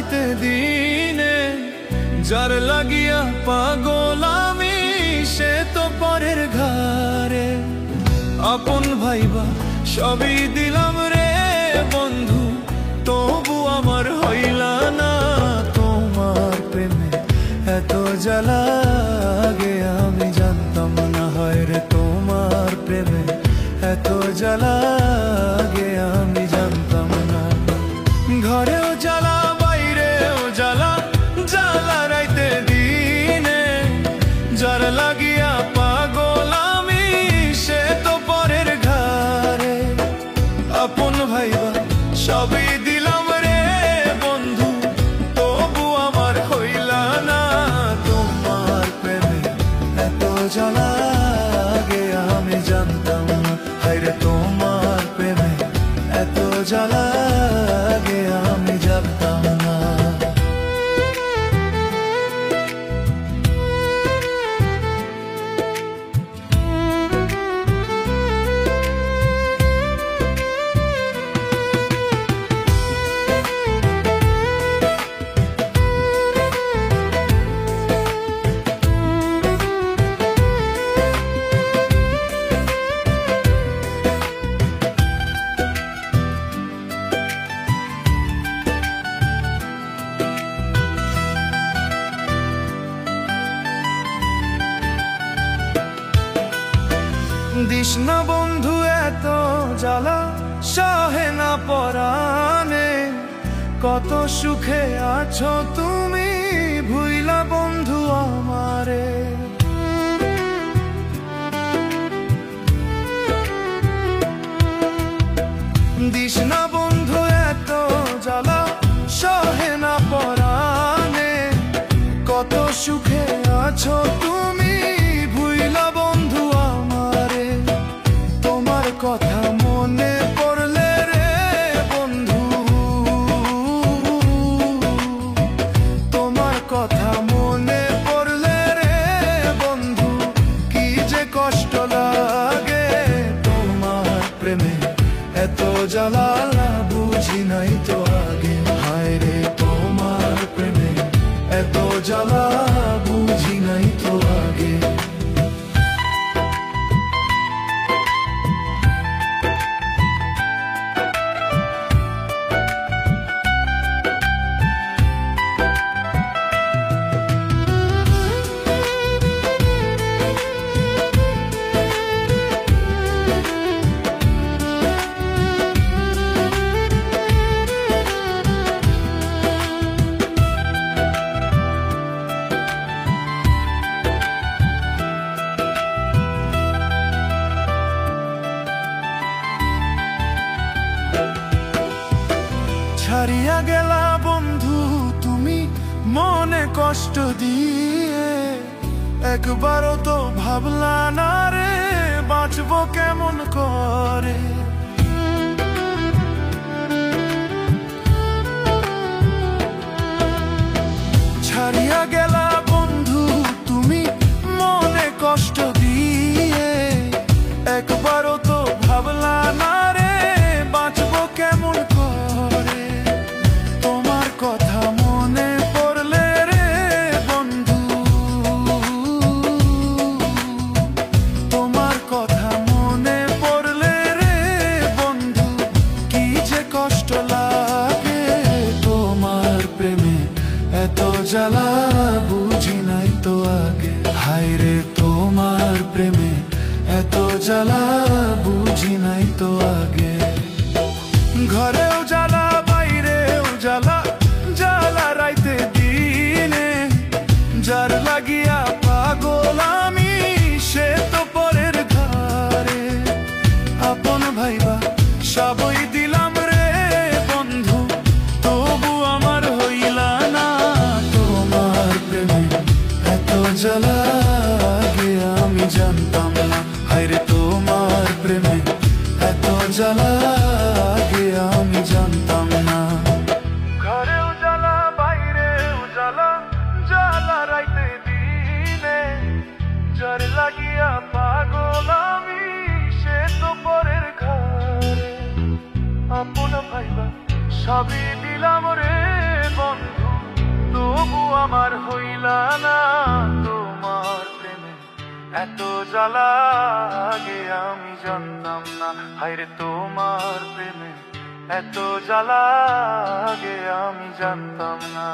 রাইতে দিনে যার লাগিয়া পাগল আমি সে তো পরের ঘরে। আপন ভাইবা সবই দিলাম রে বন্ধু, তবু আমার হইলা না তোমার প্রেমে এত জ্বালা আগে আমি জানতাম না। হয় রে তোমার প্রেমে এত জ্বালা আগে আমি জানতাম না। ঘরেও জ্বালা বাইরেও জ্বালা, জ্বালা রাইতে দিনে যার লাগিয়া পাগল আমি সে তো পরের ঘরে। আপন ভাইবা সবই দিলাম রে বন্ধু, তবু আমার হইলা না তোমার প্রেমে এত জ্বালা আগে আমি জানতাম না। হায় রে তোমার প্রেমে এত জ্বালা আগে আমি জানতাম না। দিস না বন্ধু এত জ্বালা সহে না পরাণে, কত সুখে আছো তুমি ভুইলা বন্ধু আমারে। দিস না বন্ধু এত জ্বালা সহে না পরাণে, কত সুখে আছো তুমি ভুইলা বন্ধু আমারে। তোমার কথা মনে পড়লে রে বন্ধু, তোমার কথা মনে পড়লে রে বন্ধু কি যে কষ্ট লাগে। তোমার প্রেমে এত জ্বালা বুঝি নাই তো আগে। হায় রে তোমার প্রেমে এত জ্বালা বুঝি নাই তো আগে। ছাড়িয়া গেলা বন্ধু তুমি মনে কষ্ট দিয়ে, একবারও তো ভাবলা না রে বাঁচবো কেমন করে। ছাড়িয়া গেলা বন্ধু তুমি মনে কষ্ট দিয়ে, একবারও তো ভাবলা না রে বাঁচবো কেমন করে। তোমার কথা মনে পড়লে রে বন্ধু, তোমার কথা মনে পড়লে রে বন্ধু কি যে কষ্ট লাগে। তোমার প্রেমে এত জ্বালা বুঝি নাই তো আগে। হায় রে তোমার প্রেমে এত জ্বালা বুঝি নাই তো আগে। ঘরেও জ্বালা বাইরেও জ্বালা, জ্বালা রাইতে দিনে যার লাগিয়া পাগল আমি সে তো পরের ঘরে। আপন ভাইবা সবই দিলাম রে বন্ধু, তবু আমার হইলা না তোমার প্রেমে এত জ্বালা আগে আমি জানতাম না। হায় রে তোমার প্রেমে এত জ্বালা আগে আমি জানতাম না। ঘরেও জ্বালা বাইরেও জ্বালা, জ্বালা রাইতে দিনে যার লাগিয়া পাগল আমি সে তো পরের ঘরে। আপন ভাইবা সবই দিলাম রে বন্ধু তবু আমার হইলা না তোমার প্রেমে এত জ্বালা আগে আমি জানতাম না হায়রে তোমার প্রেমে এত জ্বালা আগে আমি জানতাম না